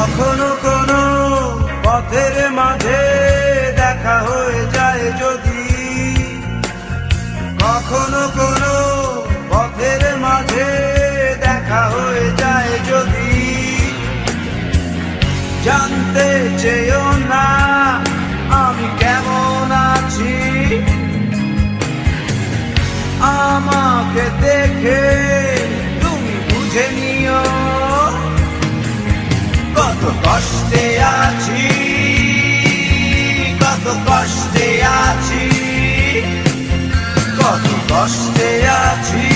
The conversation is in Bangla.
কখনো কোনো পথের মাঝে দেখা হয়ে যায় যদি, কখনো কোনো পথের মাঝে দেখা হয়ে যায় যদি, জানতে চেয়েও না আমি কেমন আছি, আমাকে দেখে তুমি বুঝে নিও কত কষ্টে আছি, কত কষ্টে আছি, কত কষ্টে আছি।